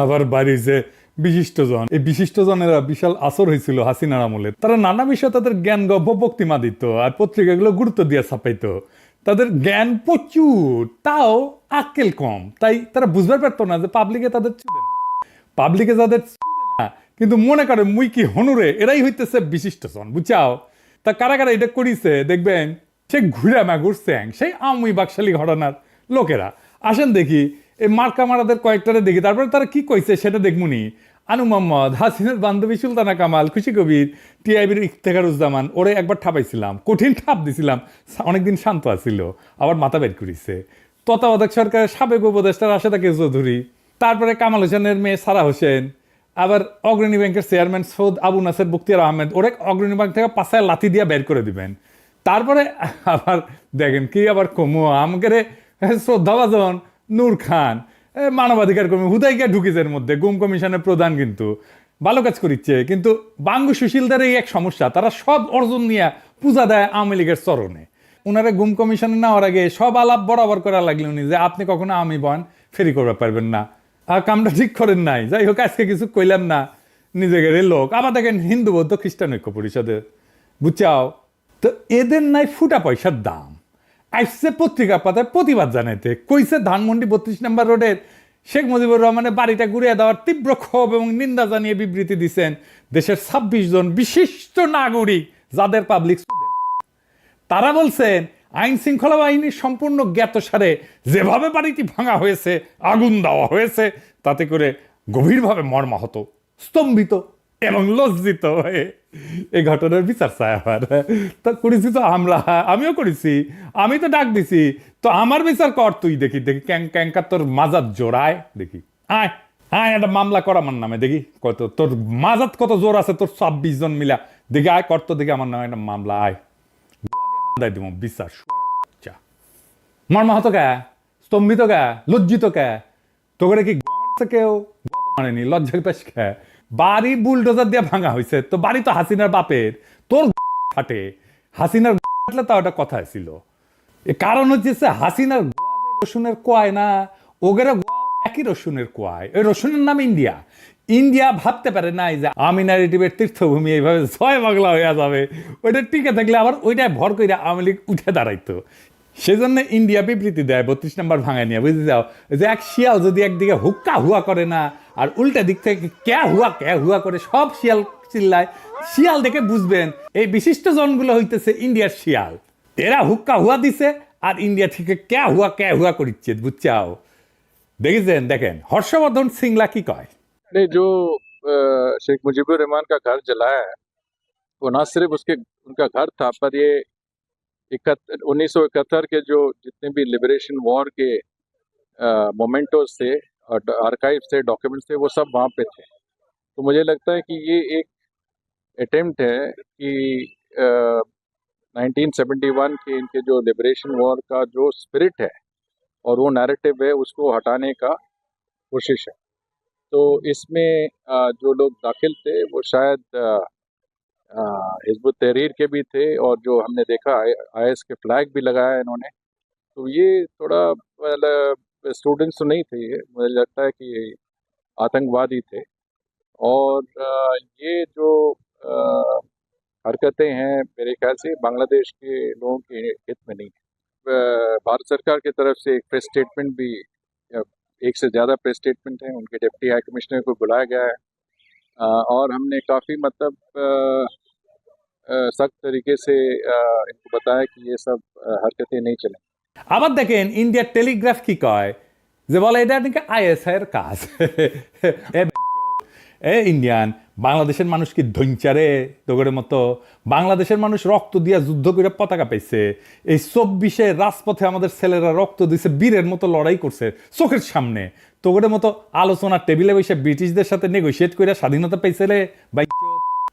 আবার বাড়িছে বিশিষ্টজন। এই বিশিষ্টজনেরা বিশাল আসর হয়েছিল হাসিনার আমলে। তারা নানা বিষয়ে তাদের জ্ঞান গব্য বক্তিমা দিত আর পত্রিকাগুলো গুরুত্ব দিয়ে ছাপাইতো। তাদের জ্ঞান প্রচুর, তাও আক্কেল কম, তাই তারা বুঝতে পারতো না যে পাবলিকে তাদের চুদে না, পাবলিকে যাদের চুদে না কিন্তু মনে করে মুই কি হনুরে, এরাই হইতেছে বিশিষ্টজন, বুঝাও। তা কারা কারা এটা করিছে দেখবেন, সে ঘুরে মা ঘুরছে সেই আমি বাকশালী ঘটনার লোকেরা। আসেন দেখি এই মার্কা মারাদের কয়েকটারে দেখি, তারপরে তারা কি কইছে সেটা দেখমুনি। আনু মোহাম্মদ, হাসিনের বান্ধবী সুলতানা কামাল, খুশি কবির, টিআইবির ইফতেখারুজ্জামান, ওরে একবার ঠাপাইছিলাম, কঠিন ঠাপ দিছিলাম, অনেকদিন শান্ত আছিল, আবার মাথা বের করিছে। তত্ত্বাবধায়ক সরকারের সাবেক উপদেষ্টা রাশেদা কে চৌধুরী, তারপরে কামাল হোসেনের মেয়ে সারা হোসেন, আবার অগ্রণী ব্যাংকের চেয়ারম্যান সৌদ আবু নাসের বখতিয়ার আহমেদ, ওরে অগ্রণী ব্যাংক থেকে পাশায় লাথি দিয়ে বের করে দিবেন। তারপরে আবার দেখেন কি আবার কমু আমাকে শ্রদ্ধাভাজন নূর খান, মানবাধিকার কর্মী, হুদাইকা ঢুকিজের মধ্যে গুম কমিশনের প্রধান, কিন্তু ভালো কাজ করিচ্ছে। কিন্তু বাঙ্গু সুশীলদের এই এক সমস্যা, তারা সব অর্জন নিয়ে পূজা দেয় আওয়ামী লীগের চরণে। উনারা গুম কমিশনে নেওয়ার আগে সব আলাপ বরাবর করা লাগলেন যে আপনি কখনো আমি বয়ান ফেরি করতে পারবেন না, আর কামটা ঠিক করেন নাই। যাই হোক, আজকে কিছু কইলাম না, নিজেদের লোক। আবার দেখেন হিন্দু বৌদ্ধ খ্রিস্টান ঐক্য পরিষদে, বুঝছাও তো এদের নাই ফুটা পয়সার দাম। আসছে পত্রিকা পাতায় প্রতিবাদ জানাইতে, কইছে ধানমন্ডি 32 নম্বর রোডের শেখ মুজিবুর রহমানের বাড়িটা ঘুরিয়ে দেওয়ার তীব্র ক্ষোভ এবং নিন্দা জানিয়ে বিবৃতি দিচ্ছেন দেশের 26 জন বিশিষ্ট নাগরিক, যাদের পাবলিক তারা বলছেন আইন শৃঙ্খলা বাহিনীর সম্পূর্ণ জ্ঞাতসারে যেভাবে বাড়িটি ভাঙা হয়েছে, আগুন দেওয়া হয়েছে, তাতে করে গভীরভাবে মর্মাহত, স্তম্ভিত এবং লজ্জিত হয়ে এই ঘটনার বিচার চাই। আবার তা করেছি তো আমরা, আমিও করেছি, আমি তো ডাক দিছি, তো আমার বিচার কর তুই। দেখি দেখি ক্যাঙ্কা তোর মাজাত জোড়ায়, দেখি আয় আয় একটা মামলা কর আমার নামে, দেখি কত তোর মাজাত কত জোর আছে, তোর 26 জন মিলা, দেখি আয় কর তো, দেখি আমার নামে একটা মামলা, আয় দিব বিচার। মর্মাহত কে, স্তম্ভিত কে, লজ্জিত কে, তোকে কি কেউ মানেনি, লজ্জা পেশ খে। বাড়ি বুলডোজার দিয়ে ভাঙা হয়েছে, তো বাড়ি তো হাসিনার বাপের, তোর ফাটে, হাসিনার ফাটলে তা ওটা কথা ছিল। কারণ হচ্ছে হাসিনার রসুনের কোয়ায় না, ওগের একই রসুনের কোয়ায়, ওই রসুনের নাম ইন্ডিয়া। ইন্ডিয়া ভাবতে পারে নাই যে আমি ন্যারেটিভের তীর্থভূমি এইভাবে জয় বাংলা হয়ে যাবে, ওইটা টিকে থাকলে আবার ওইটাই ভর করে আওয়ামী লীগ উঠে দাঁড়াইতো। সেজন্য ইন্ডিয়া বিবৃতি দেয় 32 নম্বর ভাঙায় নিয়ে, বুঝতে যাও যে এক শিয়াল যদি একদিকে হুক্কা হুয়া করে না, আর উল্টা দিক থেকে ক্যা হুয়া করে সব শিয়াল চিল্লায়, শিয়াল দেখে বুঝবেন এই বিশিষ্ট জনগুলো হইতেছে ইন্ডিয়ার শিয়াল। এরা হুক্কা হুয়া দিছে আর ইন্ডিয়া থেকে ক্যা হুয়া করিচ্ছে, বুঝছাও। দেখেছেন, দেখেন হর্ষবর্ধন সিংলা কি কয়। नहीं, जो शेख मुजीबुर रहमान का घर जलाया है वो ना सिर्फ उसके उनका घर था, पर ये 1971 के जो जितने भी लिबरेशन वॉर के मोमेंटोज थे और आर्काइव थे, डॉक्यूमेंट्स थे, वो सब वहाँ पे थे। तो मुझे लगता है कि ये एक अटेम्प्ट है कि 1971 के इनके जो लिबरेशन वॉर का जो स्पिरिट है और वो नैरेटिव है, उसको हटाने का कोशिश है। तो इसमें जो लोग दाखिल थे वो शायद हिजबुत तहरीर के भी थे, और जो हमने देखा आईएस के फ्लैग भी लगाया इन्होंने। तो ये थोड़ा मतलब स्टूडेंट्स तो नहीं थे, ये मुझे लगता है कि आतंकवादी थे। और ये जो हरकतें हैं मेरे ख्याल से बांग्लादेश के लोगों के हित में नहीं है। भारत सरकार की तरफ से एक प्रेस स्टेटमेंट भी, एक से ज़्यादा प्रेस स्टेटमेंट हैं, उनके डिप्टी हाई कमिश्नर को बुलाया गया है, और हमने काफ़ी मतलब सख्त तरीके से इनको बताया कि ये सब हरकतें नहीं चलें। আবার দেখেন ইন্ডিয়ার টেলিগ্রাফ কি কয়, যে বলে এটা নাকি আইএসআই এর কাজ। ইন্ডিয়ান বাংলাদেশের মানুষ কি ধৈঞ্চারে তোগরের মতো? বাংলাদেশের মানুষ রক্ত দিয়া যুদ্ধ করে পতাকা পাইছে। এই 24-এ রাজপথে আমাদের ছেলেরা রক্ত দিছে, বীরের মতো লড়াই করছে চোখের সামনে। তোগরের মতো আলোচনার টেবিলে বসে ব্রিটিশদের সাথে নেগোসিয়েট করে স্বাধীনতা পাইছে রে ভাই।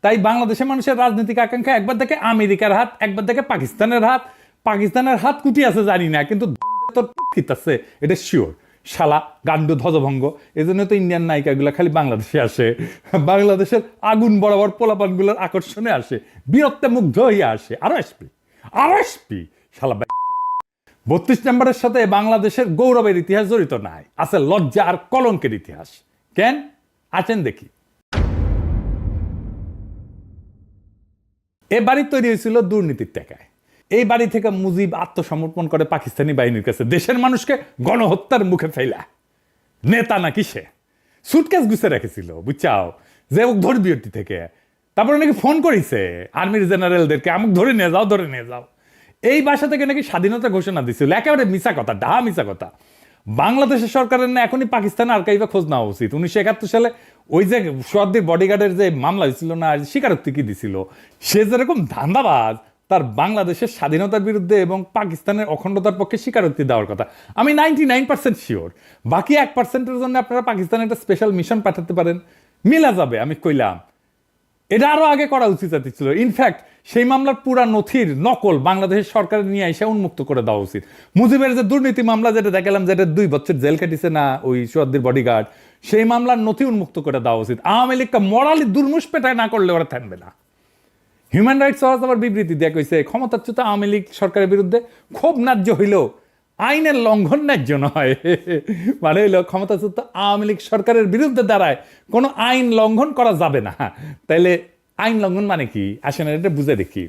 তাই বাংলাদেশের মানুষের রাজনৈতিক আকাঙ্ক্ষা একবার দেখে আমেরিকার হাত, একবার দেখে পাকিস্তানের হাত। পাকিস্তানের হাত কুটি আছে জানি না, কিন্তু তোর আছে এটা শিওর। শালা গান্ডু ধ্বজভঙ্গ। এই জন্য তো ইন্ডিয়ান নায়িকাগুলো খালি বাংলাদেশে আসে, বাংলাদেশের আগুন বরাবর পোলাপানগুলোর আকর্ষণে আসে, বীরত্বে মুগ্ধ হইয়া আসে। আরো আসবি শালা। 32 নম্বরের সাথে বাংলাদেশের গৌরবের ইতিহাস জড়িত নাই, আছে লজ্জা আর কলঙ্কের ইতিহাস। কেন আছেন দেখি। এ বাড়ি তৈরি হয়েছিল দুর্নীতির টাকায়। এই বাড়ি থেকে মুজিব আত্মসমর্পণ করে পাকিস্তানি বাহিনীর কাছে, দেশের মানুষকে গণহত্যার মুখে ফেলা। নেতা নাকি সে সুটকেস গুছে রেখেছিল বুঝছাও, যে ধর্মীয়টি থেকে। তারপরে নাকি ফোন করেছে আর্মির জেনারেলদেরকে, আমাকে ধরে নিয়ে যাও, ধরে নিয়ে যাও। এই বাসা থেকে নাকি স্বাধীনতা ঘোষণা দিছিল। একেবারে মিছা কথা, ডাহা মিছা কথা। বাংলাদেশের সরকারের না এখনই পাকিস্তান আর্কাইভে খোঁজ নেওয়া উচিত। 1971 সালে ওই যে সোয়াদ্দির বডিগার্ডের যে মামলা হয়েছিল না, স্বীকারোক্তি কি দিছিল, সে যেরকম ধান্দাবাজ, তার বাংলাদেশের স্বাধীনতার বিরুদ্ধে এবং পাকিস্তানের অখণ্ডতার পক্ষে স্বীকারোক্তি দেওয়ার কথা। আমি 99% শিওর। বাকি 1%-এর জন্য আপনারা পাকিস্তানে একটা স্পেশাল মিশন পাঠাতে পারেন, মিলা যাবে। আমি কইলাম এটা আরো আগে করা উচিত ছিল। ইনফ্যাক্ট সেই মামলার পুরা নথির নকল বাংলাদেশের সরকারের নিয়ে এসে উন্মুক্ত করে দেওয়া উচিত। মুজিবের যে দুর্নীতি মামলা যেটা দেখালাম, যেটা 2 বছর জেল কাটিছে না ওই সোয়াদ্দির বডিগার্ড, সেই মামলার নথি উন্মুক্ত করে দেওয়া উচিত। আওয়ামী লীগকে মরালি দুর্মুষ পেটায় না করলে ওরা থাকবে না। হিউম্যান রাইটস ওয়াচ আবার বিবৃতি দেয়া কইছে, ক্ষমতাচ্যুত আওয়ামী লীগ সরকারের বিরুদ্ধে ক্ষোভ ন্যায্য হইল, আইনের লঙ্ঘন ন্যায্য নয়। মানে হইল ক্ষমতাচ্যুত আওয়ামী লীগ সরকারের বিরুদ্ধে দাঁড়ায় কোনো আইন লঙ্ঘন করা যাবে না। তাইলে আইন লঙ্ঘন মানে কি? আসেন এটা বুঝে দেখি।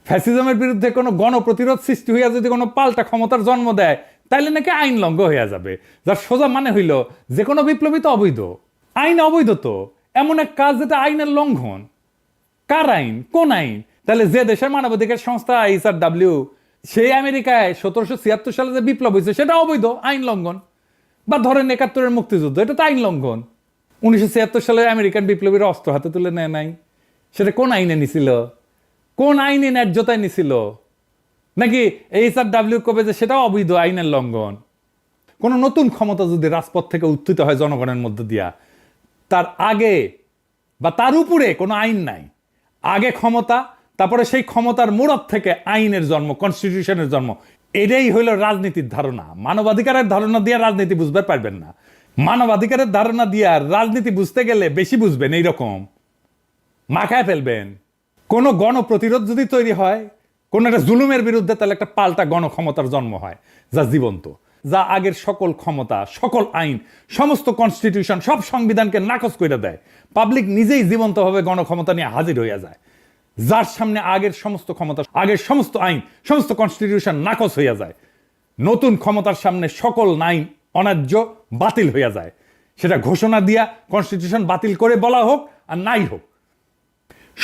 ফ্যাসিজমের বিরুদ্ধে কোনো গণপ্রতিরোধ সৃষ্টি হইয়া যদি কোনো পাল্টা ক্ষমতার জন্ম দেয়, তাইলে নাকি আইন লঙ্ঘন হইয়া যাবে। যার সোজা মানে হইল যে কোনো বিপ্লবী তো অবৈধ, আইন অবৈধ। তো এমন এক কাজ যেটা আইনের লঙ্ঘন। কার আইন? কোন আইন? তাহলে যে দেশের মানবাধিকার সংস্থা HRW, সেই আমেরিকায় 1776 সালে যে বিপ্লব হয়েছে সেটা অবৈধ, আইন লঙ্ঘন। বা ধরেন 71-এর মুক্তিযুদ্ধ, এটা তো আইন লঙ্ঘন। 1976 সালে আমেরিকান বিপ্লবীরা অস্ত্র হাতে তুলে নেয় নাই, সেটা কোন আইনে নিছিল? কোন আইনে ন্যায্যতায় নিছিল? নাকি HRW কবে যে সেটাও অবৈধ, আইনের লঙ্ঘন? কোন নতুন ক্ষমতা যদি রাজপথ থেকে উত্থিত হয় জনগণের মধ্য দিয়া, তার আগে বা তার উপরে কোনো আইন নাই। আগে ক্ষমতা, তারপরে সেই ক্ষমতার মোড়ক থেকে আইনের জন্ম, কনস্টিটিউশনের জন্ম। এটাই হইল রাজনীতির ধারণা। মানবাধিকারের ধারণা দিয়ে রাজনীতি বুঝতে পারবেন না। মানবাধিকারের ধারণা দিয়ে রাজনীতি বুঝতে গেলে বেশি বুঝবেন, এইরকম মাখায় ফেলবেন। কোনো গণপ্রতিরোধ যদি তৈরি হয় কোন একটা জুলুমের বিরুদ্ধে, তাহলে একটা পাল্টা গণক্ষমতার জন্ম হয়, যা জীবন্ত, যা আগের সকল ক্ষমতা, সকল আইন, সমস্ত কনস্টিটিউশন, সব সংবিধানকে নাকচ করে দেয়। পাবলিক নিজেই জীবন্তভাবে গণক্ষমতা নিয়ে হাজির হইয়া যায়, যার সামনে আগের সমস্ত ক্ষমতা, আগের সমস্ত আইন, সমস্ত কনস্টিটিউশন নাকচ হইয়া যায়। নতুন ক্ষমতার সামনে সকল আইন অন্যায্য, বাতিল হইয়া যায়। সেটা ঘোষণা দিয়া কনস্টিটিউশন বাতিল করে বলা হোক আর নাই হোক,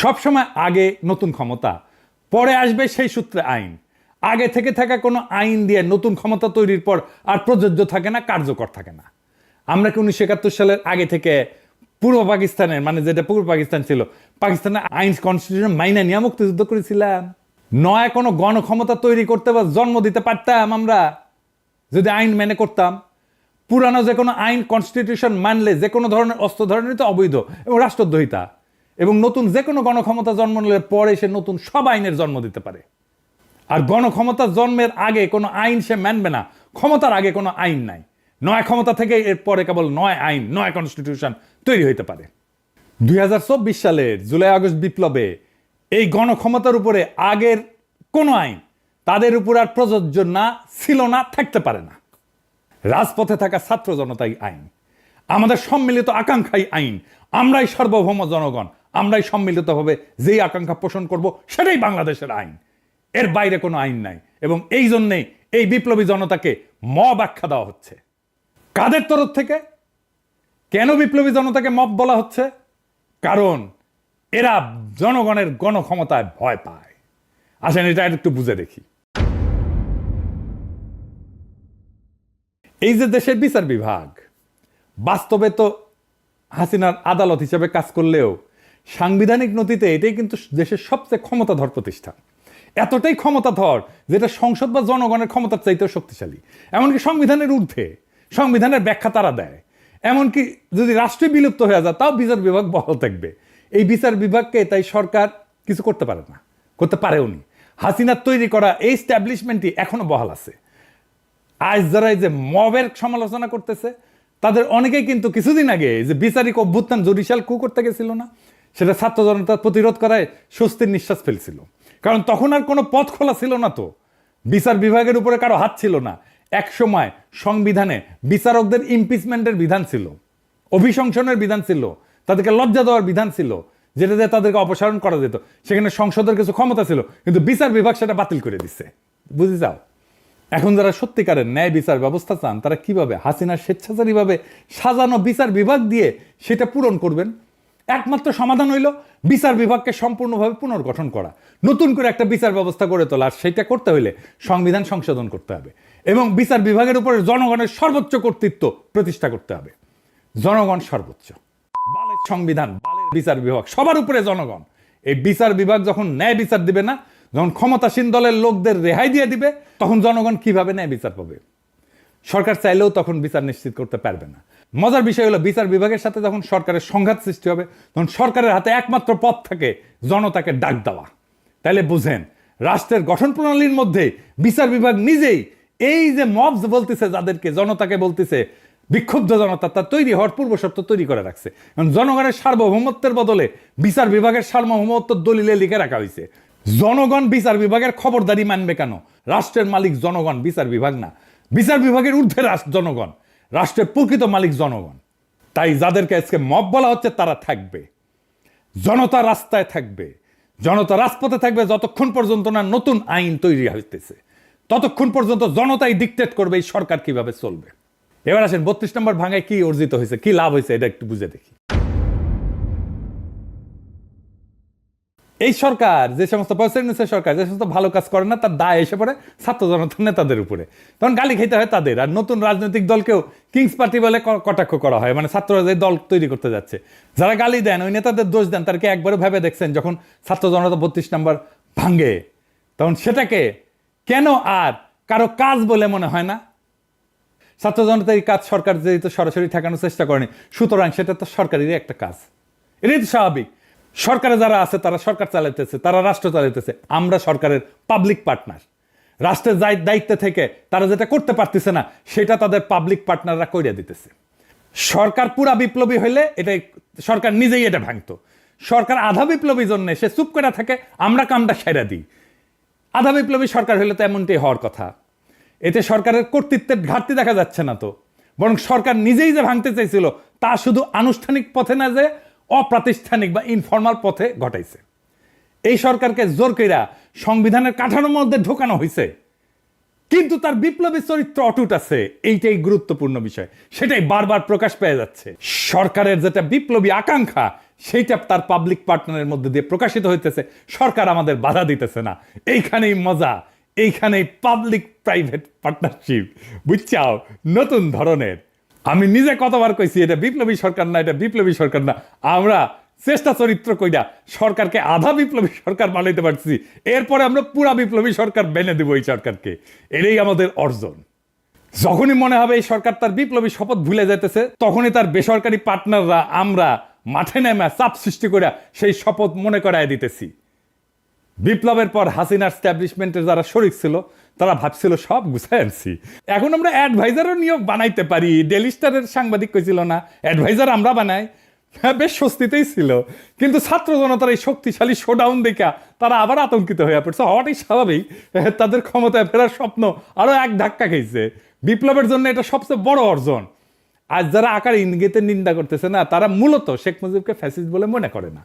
সবসময় আগে নতুন ক্ষমতা, পরে আসবে সেই সূত্রে আইন। আগে থেকে থাকা কোনো আইন দিয়ে নতুন ক্ষমতা তৈরির পর আর প্রযোজ্য থাকে না, কার্যকর থাকে না। আমরা কি 1971 সালের আগে থেকে পূর্ব পাকিস্তানের, মানে যেটা পূর্ব পাকিস্তান ছিল, পাকিস্তানের আইন কনস্টিটিউশন মাইনা নিয়ে মুক্তিযুদ্ধ করেছিলাম? নয় কোনো গণক্ষমতা তৈরি করতে বা জন্ম দিতে পারতাম আমরা যদি আইন মেনে করতাম? পুরানো যে কোনো আইন কনস্টিটিউশন মানলে যে কোনো ধরনের অস্ত্র ধরনের তো অবৈধ এবং রাষ্ট্রদ্রোহিতা। এবং নতুন যে কোনো গণক্ষমতা জন্ম নিলে পরে সে নতুন সব আইনের জন্ম দিতে পারে। আর গণক্ষমতা জন্মের আগে কোনো আইন সে মানবে না, ক্ষমতার আগে কোনো আইন নাই। নয় ক্ষমতা থেকে এর পরে কেবল নয় আইন, নয় কনস্টিটিউশন তৈরি হইতে পারে। 2024 সালের জুলাই আগস্ট বিপ্লবে এই গণক্ষমতার উপরে আগের কোনো আইন তাদের উপর আর প্রযোজ্য না, ছিল না, থাকতে পারে না। রাজপথে থাকা ছাত্র জনতাই আইন, আমাদের সম্মিলিত আকাঙ্ক্ষাই আইন। আমরাই সার্বভৌম জনগণ, আমরাই সম্মিলিতভাবে যেই আকাঙ্ক্ষা পোষণ করব সেটাই বাংলাদেশের আইন। এর বাইরে কোনো আইন নাই। এবং এই জন্যেই এই বিপ্লবী জনতাকে মব আখ্যা দেওয়া হচ্ছে। কাদের তরফ থেকে? কেন বিপ্লবী জনতাকে মব বলা হচ্ছে? কারণ এরা জনগণের গণক্ষমতায় ভয় পায়। আসেন এটা একটু বুঝে দেখি। এই যে দেশের বিচার বিভাগ, বাস্তবে তো হাসিনার আদালত হিসেবে কাজ করলেও সাংবিধানিক নথিতে এটাই কিন্তু দেশের সবচেয়ে ক্ষমতাধর প্রতিষ্ঠান। এতটাই ক্ষমতাধর যেটা সংসদ বা জনগণের ক্ষমতার চাইতেও শক্তিশালী। এমনকি সংবিধানের ঊর্ধ্বে, সংবিধানের ব্যাখ্যা তারা দেয়। এমনকি যদি রাষ্ট্রই বিলুপ্ত হয়ে যায় তাও বিচার বিভাগ বহাল থাকবে। এই বিচার বিভাগকে তাই সরকার কিছু করতে পারে না, করতে পারেওনি। হাসিনার তৈরি করা এই স্ট্যাবলিশমেন্টই এখনো বহাল আছে। আজ যারা এই যে মবের সমালোচনা করতেছে তাদের অনেকেই কিন্তু কিছুদিন আগে যে বিচারিক অভ্যুত্থান জুডিশিয়াল কু করতে গেছিল না, সেটা ছাত্র জনতার প্রতিরোধ করায় স্বস্তির নিঃশ্বাস ফেলছিল। কারণ তখন আর কোনো পথ খোলা ছিল না, তো বিচার বিভাগের উপরে কারো হাত ছিল না। এক সময় সংবিধানে বিচারকদের ইমপিচমেন্টের বিধান ছিল, অভিশংসনের বিধান ছিল, তাদেরকে লজ্জা দেওয়ার বিধান ছিল, যেটাতে তাদেরকে অপসারণ করা যেত। সেখানে সংসদের কিছু ক্ষমতা ছিল, কিন্তু বিচার বিভাগ সেটা বাতিল করে দিচ্ছে। বুঝে যাও, এখন যারা সত্যিকারের ন্যায় বিচার ব্যবস্থা চান তারা কিভাবে হাসিনার স্বেচ্ছাচারীভাবে সাজানো বিচার বিভাগ দিয়ে সেটা পূরণ করবেন? একমাত্র সমাধান হইল বিচার বিভাগকে সম্পূর্ণভাবে পুনর্গঠন করা, নতুন করে একটা বিচার ব্যবস্থা গড়ে তোলা। আর সেটা করতে হইলে সংবিধান সংশোধন করতে হবে এবং বিচার বিভাগের উপরে জনগণের সর্বোচ্চ কর্তৃত্ব প্রতিষ্ঠা করতে হবে। জনগণ সর্বোচ্চ, বালের সংবিধান, বালের বিচার বিভাগ, সবার উপরে জনগণ। এই বিচার বিভাগ যখন ন্যায় বিচার দিবে না, যখন ক্ষমতাসীন দলের লোকদের রেহাই দিয়ে দিবে, তখন জনগণ কিভাবে ন্যায় বিচার পাবে? সরকার চাইলেও তখন বিচার নিশ্চিত করতে পারবে না। মজার বিষয় হলো বিচার বিভাগের সাথে যখন সরকারের সংঘাত সৃষ্টি হবে, তখন সরকারের হাতে একমাত্র পথ থাকে জনতাকে ডাক দেওয়া। তাইলে বুঝেন, রাষ্ট্রের গঠন প্রণালীর মধ্যে বিচার বিভাগ নিজেই এই যে মবস বলতেছে, যাদেরকে জনতাকে বলতেছে বিক্ষুব্ধ জনতা, তা তৈরি হওয়ার পূর্ব শর্ত তৈরি করে রাখছে। কারণ জনগণের সার্বভৌমত্বের বদলে বিচার বিভাগের সার্বভৌমত্ব দলিলে লিখে রাখা হয়েছে। জনগণ বিচার বিভাগের খবরদারি মানবে কেন? রাষ্ট্রের মালিক জনগণ, বিচার বিভাগ না। বিচার বিভাগের ঊর্ধ্বে জনগণ, রাষ্ট্রের প্রকৃত মালিক জনগণ। তাই যাদেরকে আজকে মব বলা হচ্ছে তারা থাকবে, জনতা রাস্তায় থাকবে, জনতা রাজপথে থাকবে যতক্ষণ পর্যন্ত না নতুন আইন তৈরি হইতেছে, ততক্ষণ পর্যন্ত জনতাই ডিকটেট করবে এই সরকার কিভাবে চলবে। এবার আসেন 32 নম্বর ভাঙায় কি অর্জিত হয়েছে, কি লাভ হয়েছে, এটা একটু বুঝে দেখি। এই সরকার, যে সমস্ত সরকার যে সমস্ত ভালো কাজ করে না, তার দায় এসে পড়ে ছাত্র জনতার নেতাদের উপরে। তখন গালি খেতে হয় তাদের। আর নতুন রাজনৈতিক দলকেও কিংস পার্টি বলে কটাক্ষ করা হয়, মানে ছাত্ররা যে দল তৈরি করতে যাচ্ছে, যারা গালি দেন ওই নেতাদের দোষ দেন, তারকে একবারও ভেবে দেখছেন যখন ছাত্র জনতা 32 নম্বর ভাঙে, তখন সেটাকে কেন আর কারো কাজ বলে মনে হয় না? ছাত্র জনতার এই কাজ সরকার যেহেতু সরাসরি ঠেকানোর চেষ্টা করেনি, সুতরাং সেটা তো সরকারেরই একটা কাজ। এটাই তো স্বাভাবিক। সরকারে যারা আছে তারা সরকার চালাইতেছে, তারা রাষ্ট্র চালাইতেছে, আমরা সরকারের পাবলিক পার্টনার। রাষ্ট্রের দায়িত্বে থেকে তারা যেটা করতে পারতেছে না, সেটা তাদের পাবলিক পার্টনাররা কইরা দিতেছে। সরকার পুরা বিপ্লবী হইলে এটা সরকার নিজেই এটা ভাঙতো। সরকার আধা বিপ্লবী জন্য সে চুপ করে থাকে, আমরা কামটা সেরা দিই। আধা বিপ্লবী সরকার হইলে তো এমনটাই হওয়ার কথা। এতে সরকারের কর্তৃত্বের ঘাটতি দেখা যাচ্ছে না তো, বরং সরকার নিজেই যে ভাঙতে চাইছিল তা শুধু আনুষ্ঠানিক পথে না, যে অপ্রাতিষ্ঠানিক বা ইনফর্মাল পথে ঘটাইছে। এই সরকারকে জোর কইরা সংবিধানের কাঠামোর মধ্যে ঢোকানো হয়েছে, কিন্তু তার বিপ্লবী চরিত্র অটুট আছে। এইটাই গুরুত্বপূর্ণ বিষয়, সেটাই বারবার প্রকাশ পেয়ে যাচ্ছে। সরকারের যেটা বিপ্লবী আকাঙ্ক্ষা, সেইটা তার পাবলিক পার্টনারের মধ্যে দিয়ে প্রকাশিত হইতেছে। সরকার আমাদের বাধা দিতেছে না। এইখানেই মজা, এইখানেই পাবলিক প্রাইভেট পার্টনারশিপ, বুঝছাও, নতুন ধরনের। আমি নিজে কতবার কইছি এটা বিপ্লবী সরকার না, এটা বিপ্লবী সরকার না। আমরা চেষ্টা চরিত্র কইরা সরকারকে আধা বিপ্লবী সরকার বানাইতে পারছি, এরপরে আমরা পুরা বিপ্লবী সরকার বেনে দেবো এই সরকারকে। এটাই আমাদের অর্জন। যখনই মনে হবে এই সরকার তার বিপ্লবী শপথ ভুলে যেতেছে, তখনই তার বেসরকারি পার্টনাররা আমরা মাঠে নেমে চাপ সৃষ্টি করে সেই শপথ মনে করায় দিতেছি। বিপ্লবের পর হাসিনার স্ট্যাবলিশমেন্টের যারা শরিক ছিল তারা ভাবছিল সব গুছাই আনছি, এখন আমরা অ্যাডভাইজারও নিয়োগ বানাইতে পারি। ডেলি স্টারের সাংবাদিক কইছিল না, অ্যাডভাইজার আমরা বানাই। হ্যাঁ, বেশ স্বস্তিতেই ছিল। কিন্তু ছাত্র জনতার এই শক্তিশালী শোডাউন দেখা তারা আবার আতঙ্কিত হয়ে পড়ছে। হওয়াটাই স্বাভাবিক, তাদের ক্ষমতায় ফেরার স্বপ্ন আরো এক ধাক্কা খেয়েছে। বিপ্লবের জন্য এটা সবচেয়ে বড় অর্জন। আজ যারা আকার ইঙ্গিতে নিন্দা করতেছে না, তারা মূলত শেখ মুজিবকে ফ্যাসিস্ট বলে মনে করে না।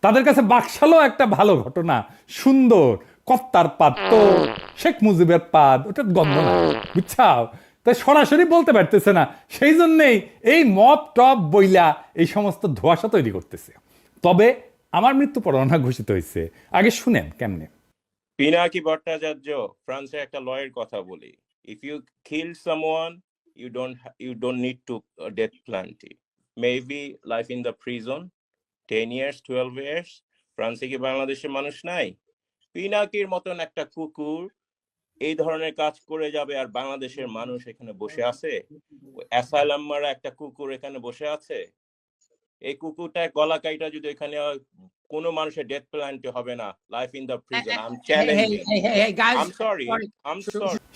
তাদের কাছে বাকশালও একটা ভালো ঘটনা, সুন্দর কত্তার পাদ, তো শেখ মুজিবের পাদ ওটা গন্ধ না, বুঝছাও। তাই সরাসরি বলতে পারতেছে না, সেই জন্যেই এই মব টপ বইলা এই সমস্ত ধোঁয়াশা তৈরি করতেছে। তবে আমার মৃত্যু পরোয়ানা ঘোষিত হয়েছে, আগে শুনেন কেমনে। পিনাকি ভট্টাচার্য ফ্রান্সের একটা লয়ের কথা বলি, if you kill someone you don't need to death penalty, maybe life in the prison 10 years 12 years। ফ্রান্সে কি বাংলাদেশের মানুষ নাই? পিনাকির মতন একটা কুকুর এই ধরনের কাজ করে যাবে আর বাংলাদেশের মানুষ এখানে বসে আছে? অ্যাসাইলাম মারা একটা কুকুর এখানে বসে আছে। এই কুকুরটার গলা কাইটা যদি এখানে কোনো মানুষের ডেথ পেনাল্টি হবে না, life in the prison. I am challenging. I am sorry.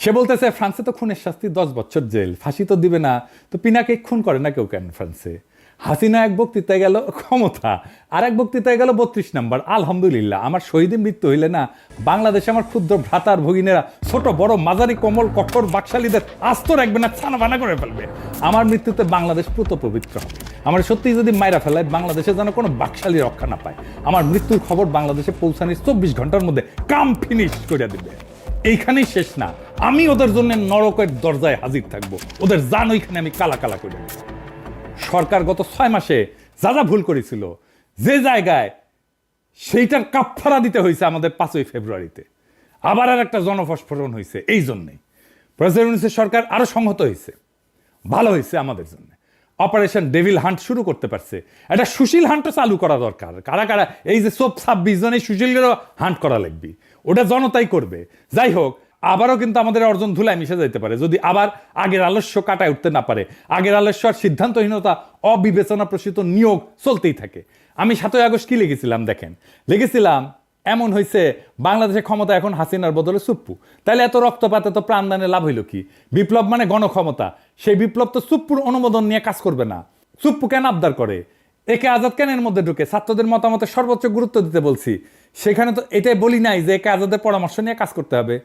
সে বলতেছে ফ্রান্সে তো খুনের শাস্তি 10 বছর জেল, ফাঁসি তো দিবে না, তো পিনাকে খুন করে না কেউ কেন ফ্রান্সে? হাসিনা এক বক্তৃতায় গেল ক্ষমতা, আর এক বক্তৃতায় গেল 32 নম্বর। আলহামদুলিল্লাহ, আমার শহীদের মৃত্যু হইলে না বাংলাদেশে আমার ক্ষুদ্র ভ্রাতার ভগিনেরা ছোট বড় মাঝারি কোমল কঠোর বাকশালীদের আস্ত রাখবে না, ছানা বানা করে ফেলবে। আমার মৃত্যুতে বাংলাদেশ পুত পবিত্র হবে। আমার সত্যি যদি মাইরা ফেলায় বাংলাদেশে যেন কোনো বাকশালী রক্ষা না পায়। আমার মৃত্যুর খবর বাংলাদেশে পৌঁছানোর 24 ঘন্টার মধ্যে কাম ফিনিশ করে দিবে। এইখানেই শেষ না, আমি ওদের জন্য নরকের দরজায় হাজির থাকবো, ওদের জান ওইখানে আমি কালা কালা করে দেবো। সরকার গত 6 মাসে যা যা ভুল করেছিল যে জায়গায়, সেইটার কাফফারা দিতে হয়েছে আমাদের 5ই ফেব্রুয়ারিতে। আবার আর একটা জনফস্ফোরণ হয়েছে। এই জন্যেই প্রেসিডেন্ট সরকার আরো সংহত হয়েছে, ভালো হয়েছে আমাদের জন্য। অপারেশন ডেভিল হান্ট শুরু করতে পারছে, একটা সুশীল হান্টও চালু করা দরকার। কারা কারা এই যে 26 জন এই সুশীলেরও হান্ট করা লাগবে, ওটা জনতাই করবে। যাই হোক, আবারও কিন্তু আমাদের অর্জন ধুলায় মিশে যাইতে পারে যদি আবার আগের আলস্য কাটায় উঠতে না পারে। আগের আলস্য আর সিদ্ধান্তহীনতা, অবিবেচনা প্রসূত নিয়োগ চলতেই থাকে। আমি 7ই আগস্ট কি লিখেছিলাম দেখেন, লিখেছিলাম এমন হয়েছে বাংলাদেশের ক্ষমতা এখন হাসিনার বদলে সুপ্পু। তাহলে এত রক্তপাত এত প্রাণদানে লাভ হইল কি? বিপ্লব মানে গণক্ষমতা, সেই বিপ্লব তো সুপ্পুর অনুমোদন নিয়ে কাজ করবে না। সুপ্পু কেন আবদার করে? একে আজাদ কেন এর মধ্যে ঢুকে? ছাত্রদের মতামতে সর্বোচ্চ গুরুত্ব দিতে বলছি। সেখানে তো এটাই বলি নাই যে একে আজাদের পরামর্শ নিয়ে কাজ করতে হবে।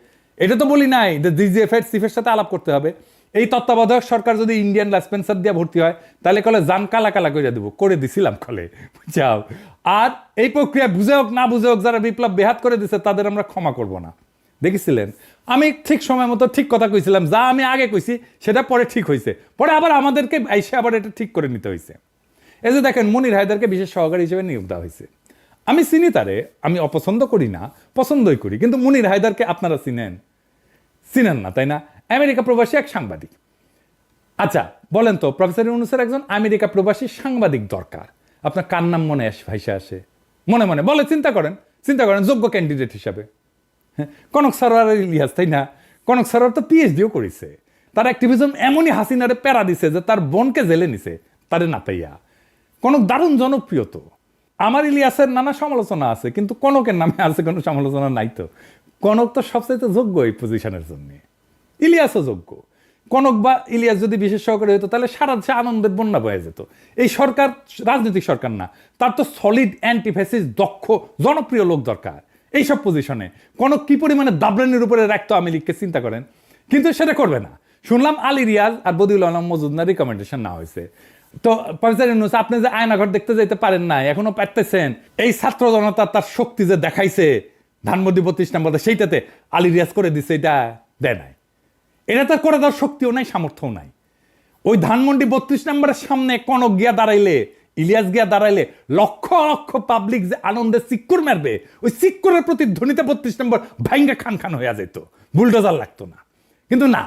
এটা তো বলি নাই যে ডিজিএফ এর চিফের সাথে আলাপ করতে হবে। এই তত্ত্বাবধায়ক সরকার যদি ইন্ডিয়ান লাইসপেন্সার দিয়ে ভর্তি হয় তাহলে কলে জান কালা কালা করে দেবো, করে দিছিলাম কলে, বুঝাও। আর এই প্রক্রিয়া বুঝে হোক না বুঝে হোক, যারা বিপ্লব বেহাত করে দিচ্ছে তাদের আমরা ক্ষমা করব না। দেখেছিলেন আমি ঠিক সময় মতো ঠিক কথা কইছিলাম, যা আমি আগে কইছি সেটা পরে ঠিক হয়েছে, পরে আবার আমাদেরকে এসে আবার এটা ঠিক করে নিতে হয়েছে। এই যে দেখেন, মনির হায়দারকে বিশেষ সহকারী হিসেবে নিয়োগ দেওয়া হয়েছে। আমি চিনি তারে, আমি অপছন্দ করি না, পছন্দই করি। কিন্তু মনির হায়দারকে আপনারা চিনেন? চিনেন না, তাই না? আমেরিকা প্রবাসী এক সাংবাদিক। আচ্ছা বলেন তো, প্রফেসর ইউনূসের একজন আমেরিকা প্রবাসী সাংবাদিক দরকার, আপনার কার নাম মনে ভাইসা আসে? মনে মনে বলে, চিন্তা করেন যোগ্য ক্যান্ডিডেট হিসাবে। হ্যাঁ, কনক সারোয়ার ইলিয়াস, তাই না? কনক সারোয়ার তো পিএইচডিও করেছে। তার অ্যাক্টিভিজম এমনই হাসিনারে প্যারা দিছে যে তার বোনকে জেলে নিছে তারে না পাইয়া। কনক দারুণ জনপ্রিয় তো। আমার ইলিয়াসের নানা সমালোচনা আছে, কিন্তু কনকের নামে আছে কোনো সমালোচনা নাই তো। কনক তো সবচাইতে যোগ্য এই পজিশনের জন্য, ইলিয়াসও যোগ্য। কনক বা ইলিয়াস যদি বিশেষ সহকারী হতো তাহলে সারা দেশে আনন্দের বন্যা বয়ে যেত। এই সরকার রাজনৈতিক সরকার না, তার তো সলিড অ্যান্টিফ্যাসিস্ট দক্ষ জনপ্রিয় লোক দরকার এইসব পজিশনে। কনক কি পরিমাণে দাবরানির উপরে রাখতো আওয়ামী লীগকে, চিন্তা করেন। কিন্তু সেটা করবে না। শুনলাম আলী রিয়াজ আর বদিউল আলম মজুমদার রিকমেন্ডেশন না হয়েছে। তো প্রফেসর ইউনূস, আপনি যে আয়নাঘর দেখতে যাইতে পারেন না, এখনো পারতেছেন? এই ছাত্র জনতা তার শক্তি যে দেখাইছে ধানমন্ডি 32 নম্বরে, সেইটাতে আলী রিয়াজ করে দিচ্ছে, এটা দেয় নাই। এটা তার করে দেওয়ার শক্তিও নাই, সামর্থ্যও নাই। ওই ধানমন্ডি 32 নম্বরের সামনে কনক গিয়া দাঁড়াইলে, ইলিয়াস গিয়া দাঁড়াইলে লক্ষ লক্ষ পাবলিক যে আনন্দে চিক্কুর মারবে, ওই চিক্কুরের প্রতিধ্বনিতে 32 নম্বর ভাইঙ্গা খান খান হয়ে যেত, বুলডোজার লাগতো না। কিন্তু না,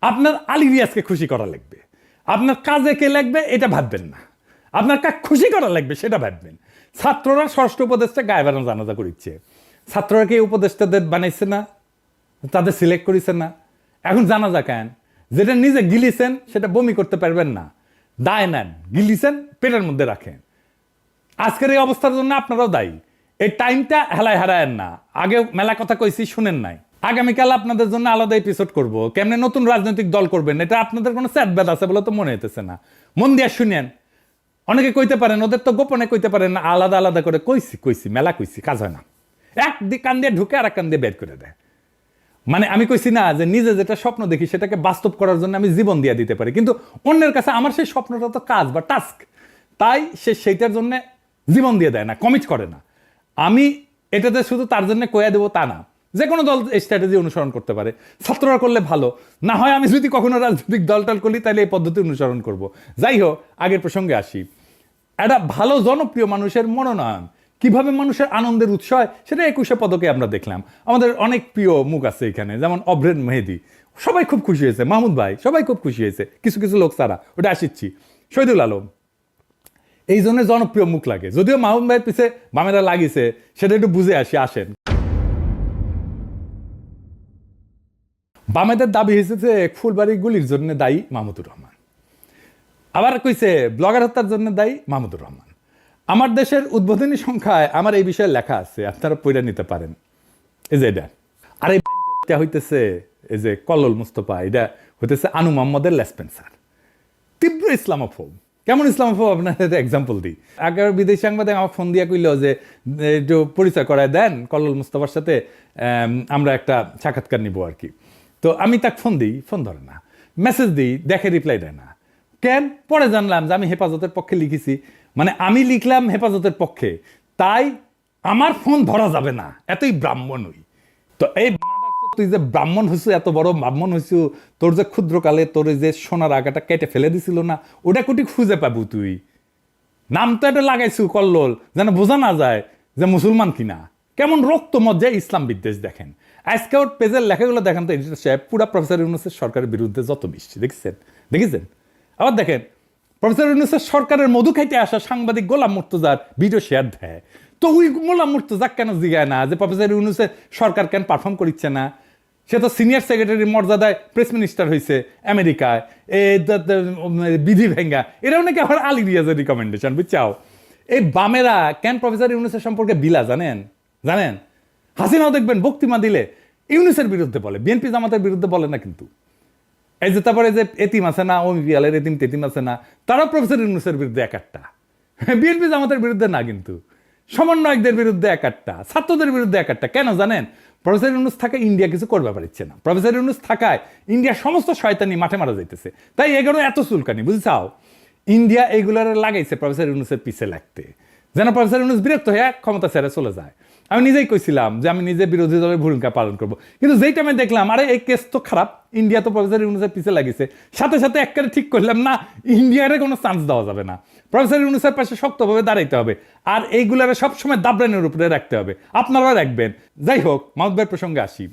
আপনার আলী রিয়াজকে খুশি করা লাগবে, আপনার কাজে কে লাগবে এটা ভাববেন না, আপনার কাজ খুশি করা লাগবে সেটা ভাববেন। ছাত্ররা ষষ্ঠ উপদেষ্টা গায়ে বানানো জানাজা করিচ্ছে। ছাত্ররা কি উপদেষ্টাদের বানাইছে না? তাদের সিলেক্ট করেছে না? এখন জানাজা কেন? যেটা নিজে গিলিছেন সেটা বমি করতে পারবেন না, দায় নেন, গিলিছেন পেটের মধ্যে রাখেন। আজকের এই অবস্থার জন্য আপনারাও দায়ী। এই টাইমটা হেলায় হারায়েন না। আগে মেলা কথা কইছি, শুনেন নাই। আগামীকাল আপনাদের জন্য আলাদা এপিসোড করব, কেমনে নতুন রাজনৈতিক দল করবেন। এটা আপনাদের কোনো স্যাটব্যাট আছে বলে তো মনে হইতেছে না। মন দিয়া শুনেন। অনেকে কইতে পারেন, ওদের তো গোপনে কইতে পারেন না, আলাদা আলাদা করে কইছি মেলা কইছি, কাজ হয় না। এক কান দিয়ে ঢুকে আর এক কান দিয়ে বের করে দেয়। মানে আমি কইছি না যে নিজে যেটা স্বপ্ন দেখি সেটাকে বাস্তব করার জন্য আমি জীবন দিয়ে দিতে পারি, কিন্তু অন্যের কাছে আমার সেই স্বপ্নটা তো কাজ বা টাস্ক, তাই সে সেইটার জন্য জীবন দিয়ে দেয় না, কমিট করে না। আমি এটাতে শুধু তার জন্য কয়া দেবো তা না। যে কোনো দল এই স্ট্র্যাটেজি অনুসরণ করতে পারে, ছাত্ররা করলে ভালো। না হয় আমি যদি কখনো রাজনৈতিক দলটাল করি তাহলে এই পদ্ধতি অনুসরণ করব। যাই হোক, আগের প্রসঙ্গে আসি। একটা ভালো জনপ্রিয় মানুষের মনোনয়ন কিভাবে মানুষের আনন্দের উৎস হয় সেটা 21শে পদকে আমরা দেখলাম। আমাদের অনেক প্রিয় মুখ আছে এখানে, যেমন অভ্রেন মেহেদি, সবাই খুব খুশি হয়েছে। মাহমুদ ভাই, সবাই খুব খুশি হয়েছে, কিছু কিছু লোক ছাড়া, ওটা আসিচ্ছি। শহীদুল আলম, এই জন্য জনপ্রিয় মুখ লাগে। যদিও মাহমুদ ভাইয়ের পিছে বামেরা লাগিয়েছে, সেটা একটু বুঝে আসেন। বামেদের দাবি হয়েছে যে ফুলবাড়ি গুলির জন্য দায়ী মাহমুদুর রহমান। আবার কইছে ব্লগার হত্যার জন্য দায়ী মাহমুদুর রহমান। আমার দেশের উদ্বোধনী সংখ্যায় আমার এই বিষয়ে লেখা আছে, আপনারা পড়ে নিতে পারেন। এই যে এটা, আর এটা হইতেছে এই যে কল্লোল মুস্তফা, এটা হইতেছে আনু মোহাম্মদের লেসপেন্সার, তীব্র ইসলামোফোব, কেমন ইসলামোফোব আপনার এক্সাম্পল দিই। আগের বিদেশি সাংবাদিক আমার ফোন দিয়ে কইল যে একটু পরিচয় করায় দেন কল্লোল মুস্তাফার সাথে, আমরা একটা সাক্ষাৎকার নিব আর কি। তো আমি তাকে ফোন দিই, ফোন ধরে না, মেসেজ দিই, দেখে রিপ্লাই দেয় না। কেন? পরে জানলাম যে আমি হেফাজতের পক্ষে লিখেছি, মানে আমি লিখলাম হেফাজতের পক্ষে, তাই আমার ফোন ধরা যাবে না, এতই ব্রাহ্মণ হই। তো এই তুই যে ব্রাহ্মণ হইছু, এত বড় ব্রাহ্মণ হইছু, তোর যে ক্ষুদ্রকালে তোর যে সোনার আগাটা কেটে ফেলে দিছিল না, ওটা কুটি খুঁজে পাবো তুই? নাম তো এটা লাগাইছু কল্লোল, যেন বোঝা না যায় যে মুসলমান কিনা। কেমন রক্ত মজ্জায় ইসলাম বিদ্বেষ দেখেন। আজকে ওর পেজের লেখাগুলো দেখেন তো, এডিটর সাহেব, পুরা প্রফেসর ইউনূসের সরকারের বিরুদ্ধে যত বৃষ্টি দেখেছেন। আবার দেখেন প্রফেসর ইউনূসের সরকারের মধু খাইতে আসা সাংবাদিক গোলাম মুর্তজার ভিডিও শেয়ার দেয়, তো ওই গোলাম মুর্তজা কেন জিগায় না যে প্রফেসর ইউনূসের সরকার কেন পারফর্ম করিচ্ছে না? সে তো সিনিয়র সেক্রেটারির মর্যাদায় প্রেস মিনিস্টার হয়েছে আমেরিকায়, বিধি ভেঙ্গা, এরাও নাকি আমার আলী রিয়াজের রিকমেন্ডেশন, বুঝছাও? এই বামেরা কেন প্রফেসর ইউনূসের সম্পর্কে বিলা জানেন? হাসিনাও দেখবেন বক্তৃতা দিলে ইউনূসের বিরুদ্ধে বলে, বিএনপি জামাতের বিরুদ্ধে বলে না। কিন্তু এই যে তারপরে যে এতিম আছে না, ওমিপিয়ালের এতিম তেতিম আছে না, তারাও প্রফেসর ইউনূসের বিরুদ্ধে এক একটা, বিএনপি জামাতের বিরুদ্ধে না, কিন্তু সমন্বয়কদের বিরুদ্ধে এক একটা, ছাত্রদের বিরুদ্ধে এক একটা। কেন জানেন? প্রফেসর ইউনূস থাকায় ইন্ডিয়া কিছু করবে পারছে না। প্রফেসর ইউনূস থাকায় ইন্ডিয়ার সমস্ত শয়তানি মাঠে মারা যাইতেছে, তাই এগুলো এত চুলকানি, বুঝছাও? ইন্ডিয়া এইগুলার লাগাইছে প্রফেসর ইউনূসের পিছে লাগতে, যেন প্রফেসর ইউনূস বিরক্ত হয়ে ক্ষমতা ছেড়ে চলে যায়। আমি নিজেই কইছিলাম যে আমি নিজে বিরোধী দলের ভূমিকা পালন করবো, কিন্তু যেই টাইমে দেখলাম আরে এই কেস তো খারাপ, ইন্ডিয়া তো প্রফেসর ইউনূসের পিছে লাগিছে, সাথে সাথে একবারে ঠিক করলাম না, ইন্ডিয়ারে কোনো চান্স দেওয়া যাবে না, প্রফেসর ইউনূসের পাশে শক্তভাবে দাঁড়াইতে হবে, আর এইগুলারে সবসময় দাবরানের উপরে রাখতে হবে। আপনারা রাখবেন। যাই হোক, মাহমুদ ভাইয়ের প্রসঙ্গে আসি।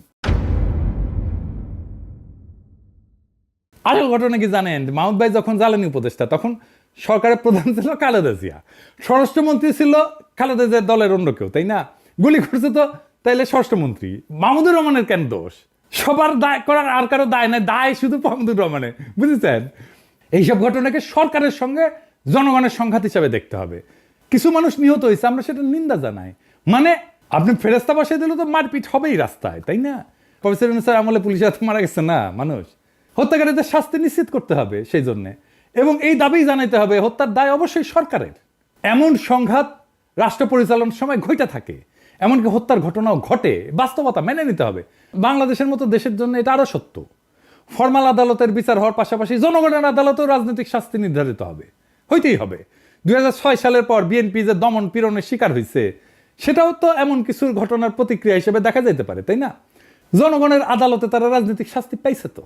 আরেক ঘটনা কি জানেন? মাহমুদ ভাই যখন জ্বালানি উপদেষ্টা, তখন সরকারের প্রধান ছিল খালেদা জিয়া, স্বরাষ্ট্রমন্ত্রী ছিল খালেদা জিয়ার দলের অন্য কেউ, তাই না? গুলি করছে তো তাইলে স্বরাষ্ট্রমন্ত্রী। মাহমুদুর রহমানের কেন দোষ? সবার দায় করার আর কারো দায় নাই, দায় শুধু মাহমুদুর রহমানের, বুঝেছেন? এইসব ঘটনাকে সরকারের সঙ্গে জনগণের সংঘাত হিসাবে দেখতে হবে। কিছু মানুষ নিহত হয়েছে, আমরা সেটা নিন্দা জানাই। মানে আপনি ফেরেস্তা বসে দিলে তো মারপিট হবেই রাস্তায়, তাই না? প্রফেসর ইউনূসের আমলে পুলিশের হাতে মারা গেছে না মানুষ, হত্যাকারীদের শাস্তি নিশ্চিত করতে হবে সেই জন্যে, এবং এই দাবি জানাইতে হবে হত্যার দায় অবশ্যই সরকারের। এমন সংঘাত রাষ্ট্র পরিচালনার সময় ঘটে থাকে, এমনকি হত্যার ঘটনাও ঘটে, বাস্তবতা মেনে নিতে হবে। বাংলাদেশের মতো দেশের জন্য এটা আরো সত্য। ফরমাল আদালতের বিচার হওয়ার পাশাপাশি জনগণের আদালতেও রাজনৈতিক শাস্তি নির্ধারিত হবে, হইতেই হবে। 2006 সালের পর বিএনপি যে দমন পীড়নের শিকার হয়েছে, সেটাও তো এমন কিছু ঘটনার প্রতিক্রিয়া হিসেবে দেখা যেতে পারে, তাই না? জনগণের আদালতে তারা রাজনৈতিক শাস্তি পাইছে তো।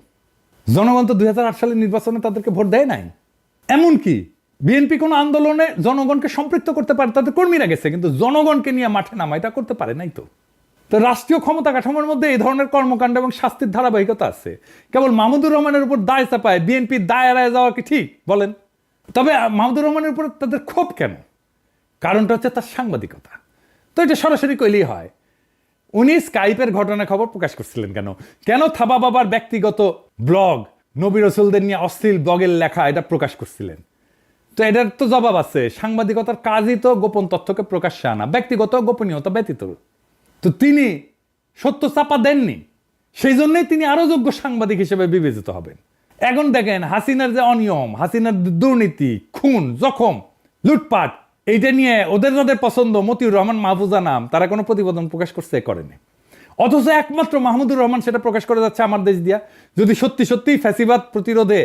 জনগণ তো 2008 সালের নির্বাচনে তাদেরকে ভোট দেয় নাই। এমনকি বিএনপি কোনো আন্দোলনে জনগণকে সম্পৃক্ত করতে পারে, তাদের কর্মীরা গেছে, কিন্তু জনগণকে নিয়ে মাঠে নামা এটা করতে পারে নাই তো। তো রাষ্ট্রীয় ক্ষমতা কাঠামোর মধ্যে এই ধরনের কর্মকাণ্ড এবং শাস্তির ধারাবাহিকতা আছে। কেবল মাহমুদুর রহমানের উপর দায় চাপায় বিএনপির দায় এড়ায় যাওয়া কি ঠিক বলেন? তবে মাহমুদুর রহমানের উপর তাদের ক্ষোভ কেন? কারণটা হচ্ছে তার সাংবাদিকতা। তো এটা সরাসরি কইলেই হয়। উনি স্কাইপের ঘটনা খবর প্রকাশ করছিলেন কেন? কেন থাবা বাবার ব্যক্তিগত ব্লগ, নবী রাসূলদের নিয়ে অশ্লীল ব্লগের লেখা এটা প্রকাশ করছিলেন? তো এটার তো জবাব আছে। সাংবাদিকতার কাজই তো গোপন তথ্যকে প্রকাশ্যে আনা, ব্যক্তিগত গোপনীয়তা ব্যতীত। তো তিনি সত্য চাপা দেননি, সেই জন্যই তিনি আরো যোগ্য সাংবাদিক হিসেবে বিবেচিত হবেন। এখন দেখেন হাসিনার যে অনিয়ম, হাসিনার দুর্নীতি, খুন, জখম, লুটপাট, এইটা নিয়ে ওদের যাদের পছন্দ, মতিউর রহমান, মাহফুজা নাম, তারা কোনো প্রতিবেদন প্রকাশ করছে? করেনি। অথচ একমাত্র মাহমুদুর রহমান সেটা প্রকাশ করে যাচ্ছে আমার দেশ দিয়া। যদি সত্যি সত্যি ফ্যাসিবাদ প্রতিরোধে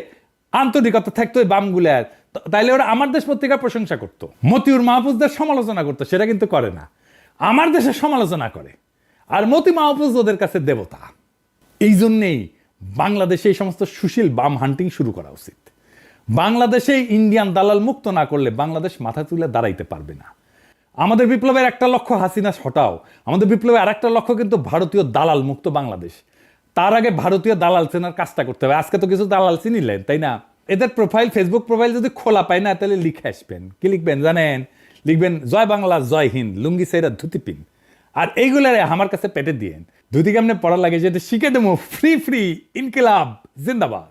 আন্তরিকতা থাকতো এই বামগুলার, তাইলে ওরা আমার দেশ পত্রিকার প্রশংসা করতো, মতিউর মাহফুজদের সমালোচনা করতো। সেটা কিন্তু করে না, আমার দেশের সমালোচনা করে। আর মতি মাহফুজ ওদের কাছে দেবতা। এই জন্যেই বাংলাদেশে এই সমস্ত সুশীল বাম হান্টিং শুরু করা উচিত। বাংলাদেশে ইন্ডিয়ান দালাল মুক্ত না করলে বাংলাদেশ মাথা তুলে দাঁড়াইতে পারবে না। আমাদের বিপ্লবের একটা লক্ষ্য হাসিনা হটাও, আমাদের বিপ্লবের আর একটা লক্ষ্য কিন্তু ভারতীয় দালাল মুক্ত বাংলাদেশ। তার আগে ভারতীয় দালাল চেনার কাজটা করতে হবে। আজকে তো কিছু দালাল চিনিলেন, তাই না? এদের প্রোফাইল, ফেসবুক প্রোফাইল যদি খোলা পায় না, তাহলে লিখে আসবেন। কি লিখবেন জানেন? লিখবেন জয় বাংলা, জয় হিন্দ, লুঙ্গি সেরা ধুতি পিন। আর এইগুলারে আমার কাছে পেটে দিয়েন। ধুতি কেমনে পড়া লাগে যেটা শিখে দেবো, ফ্রি ফ্রি, ইনকিলাব জিন্দাবাদ।